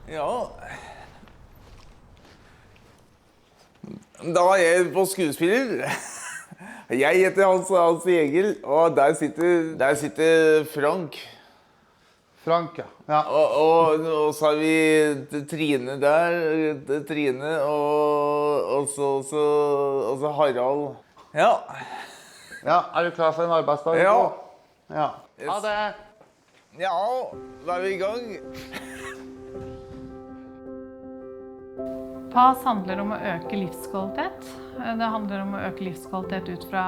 Ja. Da var jeg på skuespiller. Jeg heter Hans Egil, og der sitter Frank. Frank, ja. Og så har vi Trine der, Trine, og så Harald. Ja. Ja, er du klar for en arbeidsdag? Ja. Ja. Ha det! Ja, da er vi i gang. PAS handler om å øke livskvalitet. Det handler om å øke livskvalitet ut fra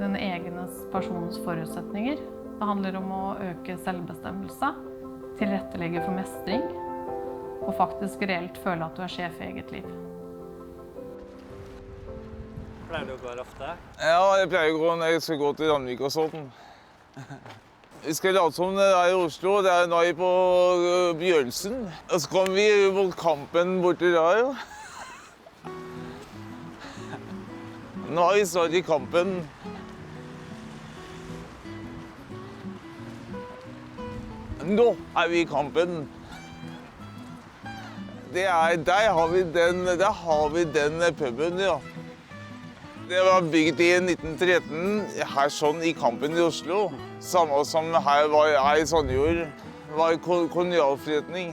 den egne personens forutsetninger. Det handler om å øke selvbestemmelse, tilrettelegge for mestring, og faktisk reelt føle at du er sjef i eget liv. Pleier du å gå her ofte? Ja, jeg pleier å gå når jeg skal gå til Randvik og sånn. Vi skal late som det er i Oslo, det er nå på Bjørnsen. Og så kommer vi mot Kampen borti der, jo. Nå er vi snart i Kampen. Nå er vi i Kampen. Der har vi den puben, ja. Det var bygd i 1913, her sånn i Kampen i Oslo. Samme som her i Sandjord, var kolonialforretning.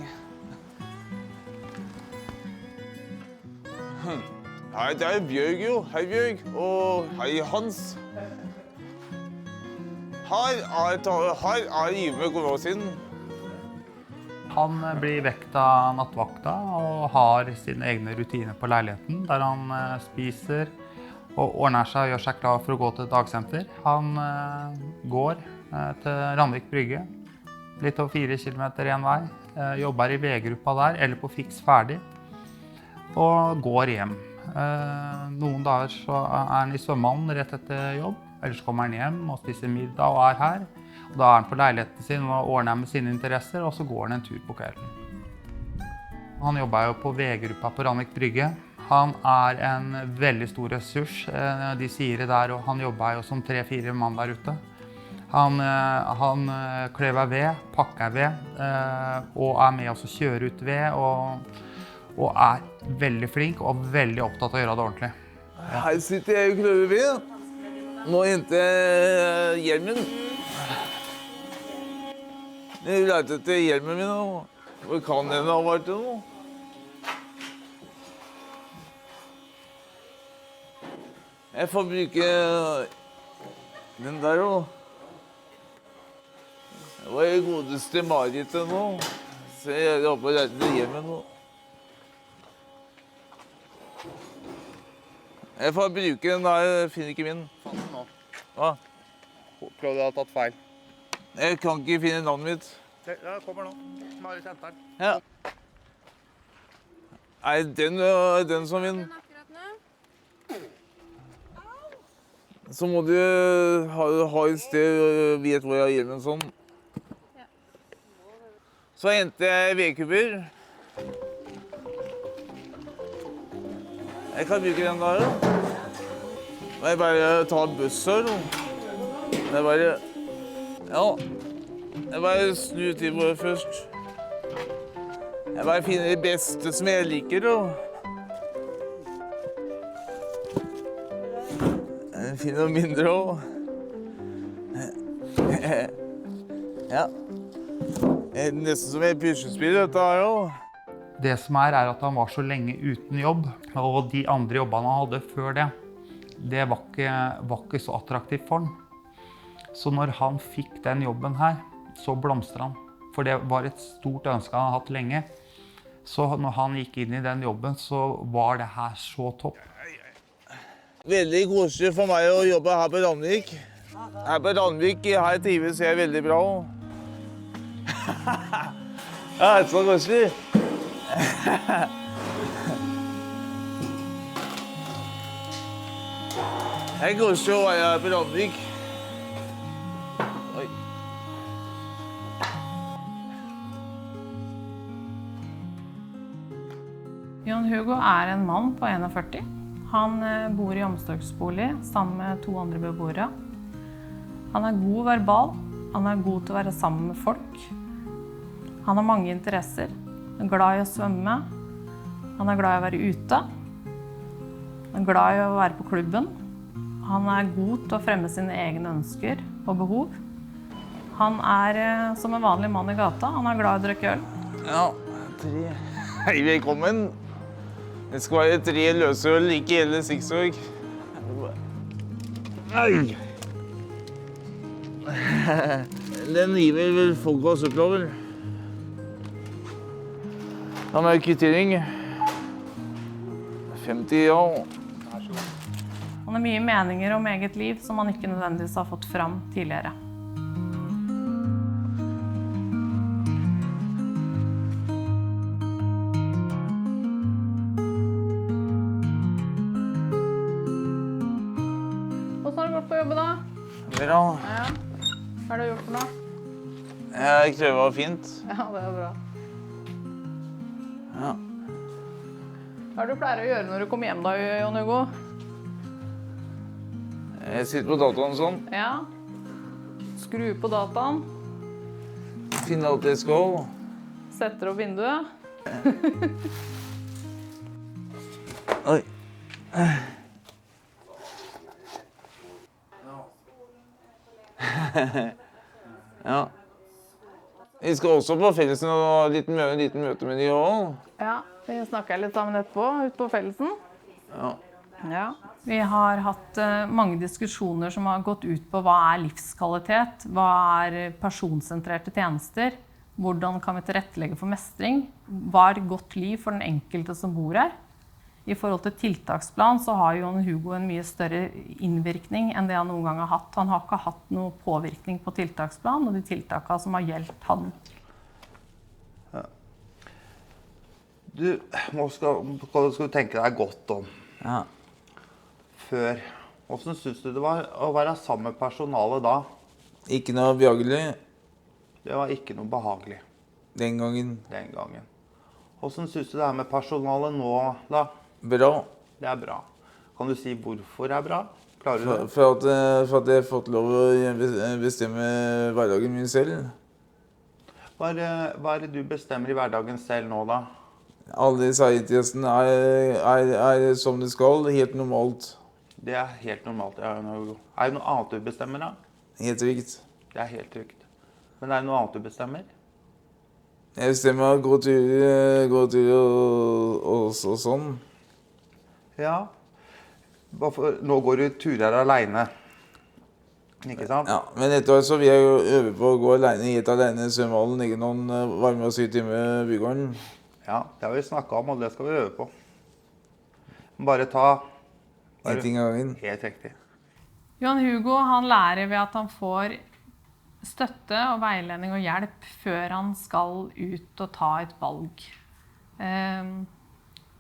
Hei, det er Bjørg jo. Hei Bjørg, og hei Hans. Her er Yme Gårdsin. Han blir vekt av nattvakta og har sine egne rutiner på leiligheten, der han spiser og ordner seg og gjør seg klar for å gå til dagsenter. Han går til Randvik Brygge, litt over 4 kilometer en vei, jobber i V-gruppa der, eller på Fiks ferdig, og går hjem. Noen dager så er han i svømmehallen rett etter jobb, ellers kommer han hjem og spiser middag og er her. Da er han på leiligheten sin og ordner med sine interesser, og så går han en tur på kvelden. Han jobber jo på V-gruppa på Randvik Brygge. Han er en veldig stor ressurs, de sier det der, og han jobber jo som 3-4 mann der ute. Han kløver ved, pakker ved, og er med oss å kjøre ut ved, og er veldig flink og veldig opptatt av å gjøre det ordentlig. Ja. Her sitter jeg og kløver ved. Nå henter jeg hjelmen. Jeg lærte etter hjelmen min nå. Hvor kan den ha vært det nå? Jeg får bruke den der også. Det var det godeste Marit nå. Så jeg er oppe og lærte etter hjelmen nå. Jeg får bruke den der, jeg finner ikke min. Fant den nå. Hva? Prøv du har tatt feil. Jeg kan ikke finne navnet mitt. Ja, kommer nå. Marit henter den. Ja. Er den som min? Så må du ha et sted og vet hvor jeg har hjelmen sånn. Så henter jeg vedkubber. Jeg kan bruke den der. Jeg bare tar buss her. Jeg bare... Ja. Jeg bare snur til hvor først. Jeg bare finner det beste som jeg liker. Jeg finner noe mindre også. Ja. Nesten som et puslespill, dette her også. Det som er at han var så lenge uten jobb, og de andre jobbene han hadde før det, det var ikke så attraktivt for han. Så når han fikk den jobben her, så blomstret han. For det var et stort ønske han hadde hatt lenge. Så når han gikk inn i den jobben, så var det her så topp. Veldig koselig for meg å jobbe her på Randvik. Her på Randvik, her trives jeg veldig bra. Ja, det er så koselig. Det er koselig å være her på Randvik. Oi. Jon Hugo er en mann på 41. Han bor i omsorgsbolig sammen med 2 andre beboere. Han er god verbal, han er god til å være sammen med folk. Han har mange interesser. Han er glad i å svømme. Han er glad i å være ute. Han er glad i å være på klubben. Han er god til å fremme sine egne ønsker og behov. Han er som en vanlig mann i gata. Han er glad i å drikke øl. Ja, 3. Hei, velkommen. Det skal være 3 løsøl, ikke hele 6-år. Nei. Den river vel folk av søpla, vel? Han er kvittering. 50, ja. Han har mye meninger om eget liv som han ikke nødvendigvis har fått fram tidligere. Hvordan har du gått på jobben da? Bra. Ja. Hva har du gjort for noe? Jeg tror det var fint. Ja, det er bra. Ja. Hva er det du pleier å gjøre når du kommer hjem da, Jon Hugo? Jeg sitter på dataen sånn. Ja. Skru på dataen. Finne alt jeg skal. Setter opp vinduet. Oi. Ja. Vi skal også på fellesen og ha liten møte med de også. Ja, vi snakker litt sammen etterpå, ute på fellesen. Ja. Ja. Vi har hatt mange diskusjoner som har gått ut på hva er livskvalitet, hva er personsentrerte tjenester, hvordan kan vi tilrettelegge for mestring, hva er et godt liv for den enkelte som bor her. I forhold til tiltaksplan så har Jon Hugo en mye større innvirkning enn det han noen gang har hatt. Han har ikke hatt noe påvirkning på tiltaksplan og de tiltakene som har gjeldt han. Ja. Nå skal du tenke deg godt om. Ja. Før. Hvordan synes du det var å være sammen med personalet da? Ikke noe behagelig Det var ikke noe behagelig den gangen. den gangen. Hvordan synes du det er med personalet nå da? Bra. Det er bra. Kan du si hvorfor det er bra? Klarer du det? For at jeg har fått lov å bestemme hverdagen min selv. Hva er det du bestemmer i hverdagen selv nå da? Alle særintressen er som det skal, helt normalt. Det er helt normalt. Ja. Er det noe annet du bestemmer da? Helt trygt. Det er helt trygt. Men er det noe annet du bestemmer? Jeg bestemmer å gå tur og sånn. Ja. Nå går du turer alene. Ikke sant? Ja, men etter hvert så vil jeg jo øve på å gå alene, helt alene i svømmehallen, ikke noen varme og sykt hjemme i bygården. Ja, det har vi snakket om, og det skal vi øve på. Bare ta... En ting av gangen. Helt riktig. Jon Hugo han lærer ved at han får støtte og veiledning og hjelp før han skal ut og ta et valg.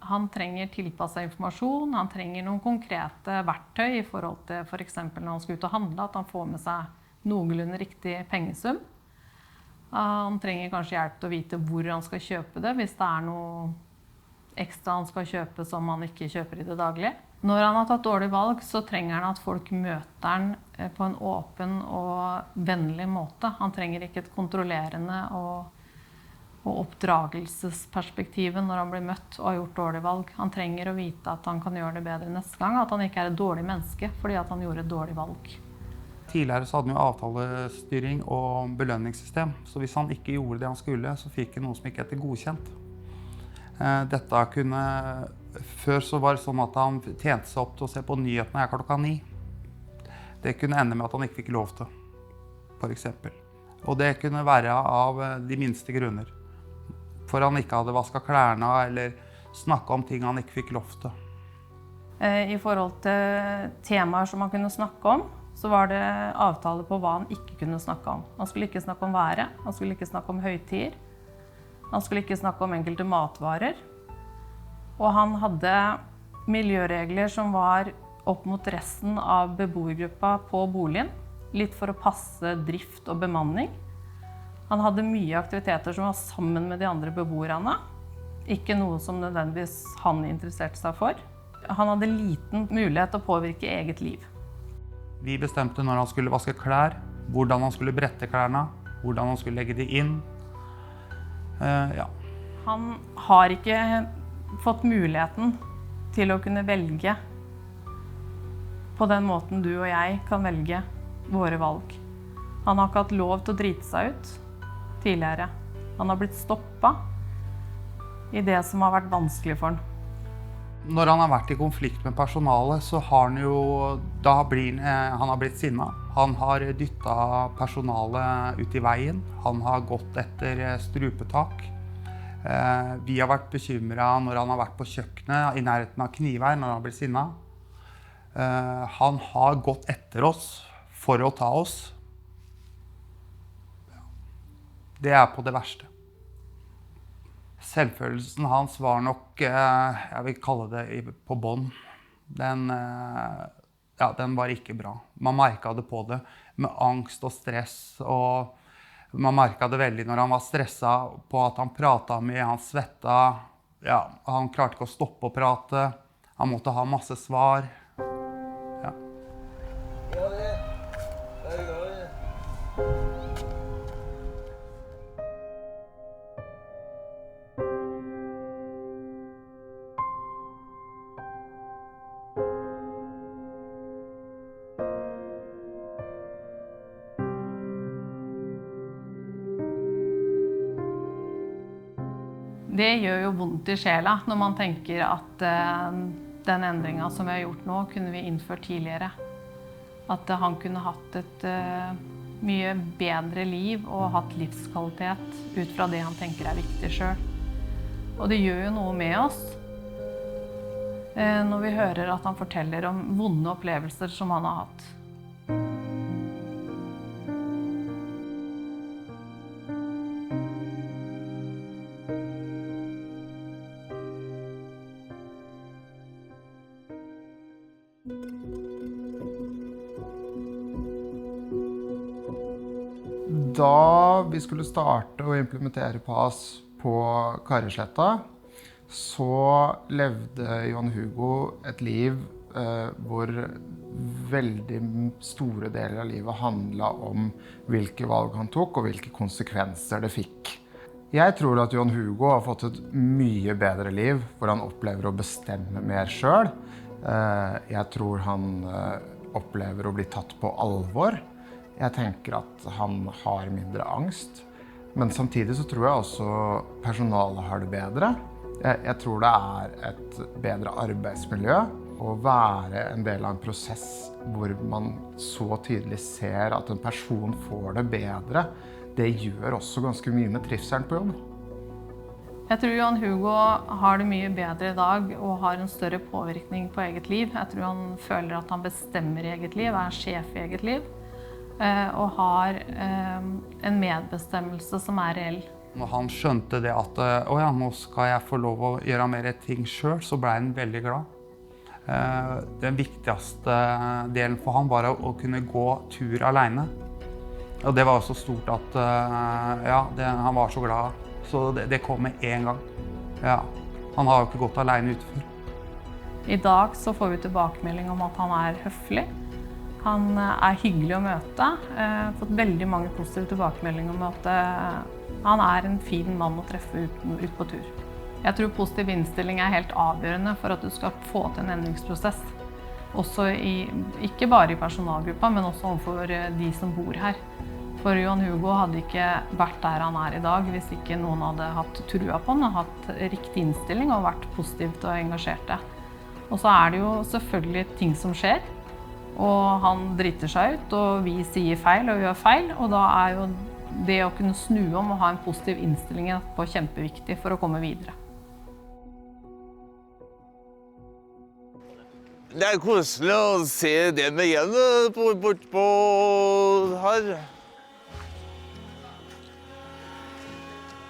Han trenger tilpasset informasjon, han trenger noen konkrete verktøy i forhold til for eksempel når han skal ut og handle, at han får med seg noenlunde riktig pengesum. Han trenger kanskje hjelp til å vite hvor han skal kjøpe det, hvis det er noe ekstra han skal kjøpe som han ikke kjøper i det daglige. Når han har tatt dårlig valg, så trenger han at folk møter han på en åpen og vennlig måte. Han trenger ikke et kontrollerende og oppdragelsesperspektivet når han blir møtt og har gjort dårlig valg. Han trenger å vite at han kan gjøre det bedre neste gang, at han ikke er et dårlig menneske fordi at han gjorde et dårlig valg. Tidligere så hadde han jo avtalestyring og belønningssystem, så hvis han ikke gjorde det han skulle, så fikk han noe som ikke heter godkjent. Dette kunne... Før så var det sånn at han tjente seg opp til å se på nyhetene her klokka 9. Det kunne ende med at han ikke fikk lov til, for eksempel. Og det kunne være av de minste grunner. For han ikke hadde vasket klærne eller snakket om ting han ikke fikk lov til. I forhold til temaer som han kunne snakke om, så var det avtale på hva han ikke kunne snakke om. Han skulle ikke snakke om været, han skulle ikke snakke om høytider, han skulle ikke snakke om enkelte matvarer. Og han hadde miljøregler som var opp mot resten av beboergruppa på boligen, litt for å passe drift og bemanning. Han hadde mye aktiviteter som var sammen med de andre beboerne, ikke noe som nødvendigvis han interesserte seg for. Han hadde liten mulighet til å påvirke eget liv. Vi bestemte når han skulle vaske klær, hvordan han skulle brette klærne, hvordan han skulle legge de inn. Ja. Han har ikke fått muligheten til å kunne velge på den måten du og jeg kan velge våre valg. Han har ikke hatt lov til å drite seg ut tidligere. Han har blitt stoppet i det som har vært vanskelig for han. Når han har vært i konflikt med personalet, så har han jo, han har blitt sinna. Han har dyttet personalet ut i veien. Han har gått etter strupetak. Vi har vært bekymret når han har vært på kjøkkenet, i nærheten av kniver når han blir sinna. Han har gått etter oss for å ta oss. Det er på det verste. Selvfølelsen hans var nok, jeg vil kalle det på bånd. Den var ikke bra. Man merket det på det, med angst og stress. Og man merket det veldig når han var stresset på at han pratet mye, han svettet. Ja, han klarte ikke å stoppe å prate. Han måtte ha masse svar. Ja. Det gjør jo vondt i sjela når man tenker at den endringen som vi har gjort nå, kunne vi innført tidligere. At han kunne hatt et mye bedre liv og hatt livskvalitet ut fra det han tenker er viktig selv. Og det gjør jo noe med oss når vi hører at han forteller om vonde opplevelser som han har hatt. Da vi skulle starte å implementere PAS på Karrisletta, så levde Jon Hugo et liv hvor veldig store deler av livet handlet om hvilke valg han tok og hvilke konsekvenser det fikk. Jeg tror at Jon Hugo har fått et mye bedre liv hvor han opplever å bestemme mer selv. Jeg tror han opplever å bli tatt på alvor. Jeg tenker at han har mindre angst, men samtidig så tror jeg også personalet har det bedre. Jeg tror det er et bedre arbeidsmiljø å være en del av en prosess hvor man så tydelig ser at en person får det bedre. Det gjør også ganske mye med trivselen på jobb. Jeg tror Jon Hugo har det mye bedre i dag og har en større påvirkning på eget liv. Jeg tror han føler at han bestemmer i eget liv, er sjef i eget liv. Og har en medbestemmelse som er reell. Når han skjønte det at nå skal jeg få lov å gjøre mer ting selv, så ble han veldig glad. Den viktigste delen for han var å kunne gå tur alene. Og det var så stort at han var så glad. Så det kom med en gang. Ja, han har jo ikke gått alene utenfor. I dag så får vi tilbakemelding om at han er høflig. Han er hyggelig å møte. Fått veldig mange positive tilbakemeldinger om at han er en fin mann å treffe ut på tur. Jeg tror positiv innstilling er helt avgjørende for at du skal få til en endringsprosess. Også ikke bare i personalgruppa, men også overfor de som bor her. For Jon Hugo hadde ikke vært der han er i dag hvis ikke noen hadde hatt trua på han, hatt riktig innstilling og vært positivt og engasjerte. Og så er det jo selvfølgelig ting som skjer. Og han driter seg ut, og vi sier feil og gjør feil. Og da er jo det å kunne snu om og ha en positiv innstilling på kjempeviktig for å komme videre. Det er koselig å se dem igjen bortpå her.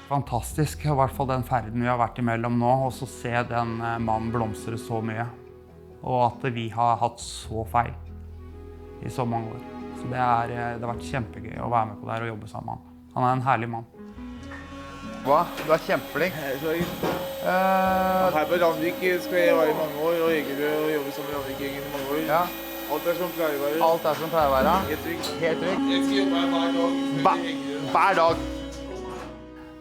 Fantastisk, i hvert fall den ferden vi har vært imellom nå, og så se den mannen blomstre så mye. Og at vi har hatt så feil i så mange år. Så det har vært kjempegøy å være med på det her og jobbe sammen. Han er en herlig mann. Hva? Du er kjempeflink. Her på Randvik skal jeg være i mange år, og Egerø og jobbe sammen med Randvik-gjengen i mange år. Ja. Alt er som pleier å være. Alt er som pleier å være. Helt trygt. Helt trygt. Jeg skal jobbe her hver dag. Hver dag.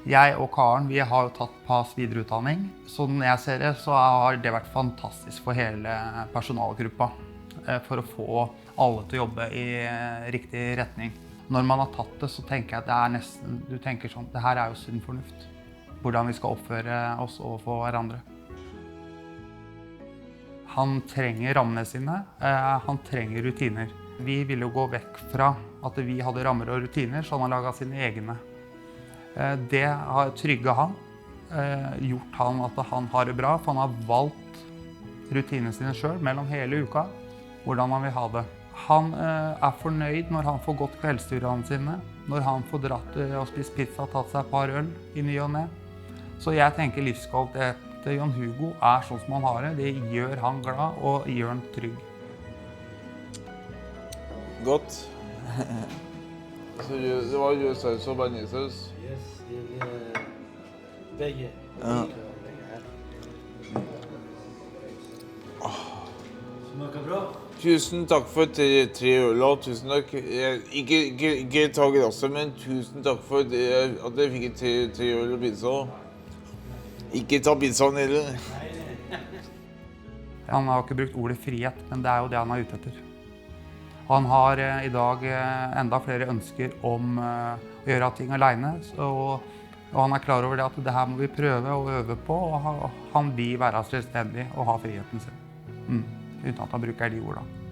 Jeg og Karen vi har jo tatt PAS videreutdanning. Sånn jeg ser det, så har det vært fantastisk for hele personalgruppa. For å få alle til å jobbe i riktig retning. Når man har tatt det, så tenker jeg at det er nesten, du tenker sånn, det her er jo sunn fornuft. Hvordan vi skal oppføre oss overfor hverandre. Han trenger rammene sine, han trenger rutiner. Vi ville jo gå vekk fra at vi hadde rammer og rutiner, så han har laget sine egne. Det har trygget han, gjort han at han har det bra, for han har valgt rutinene sine selv mellom hele uka, hvordan han vil ha det. Han er fornøyd når han får gått kveldsturene sine, når han får dratt og spist pizza, tatt seg et par øl i ny og ne. Så jeg tenker livskvalitet til Jon Hugo er sånn som han har det. Det gjør han glad og gjør han trygg. Godt. Så det var rødsaus og bearnéssaus. Yes, begge. Ja. Smaker bra. Tusen takk for tre øl, og tusen takk. Ikke ta glasset, men tusen takk for at jeg fikk tre øl og pizza. Ikke ta pizzaen heller. Han har ikke brukt ordet frihet, men det er jo det han er ute etter. Han har i dag enda flere ønsker om å gjøre ting alene, og han er klar over det at det her må vi prøve og øve på, og han vil være selvstendig og ha friheten sin. Uten at han bruker de ordene.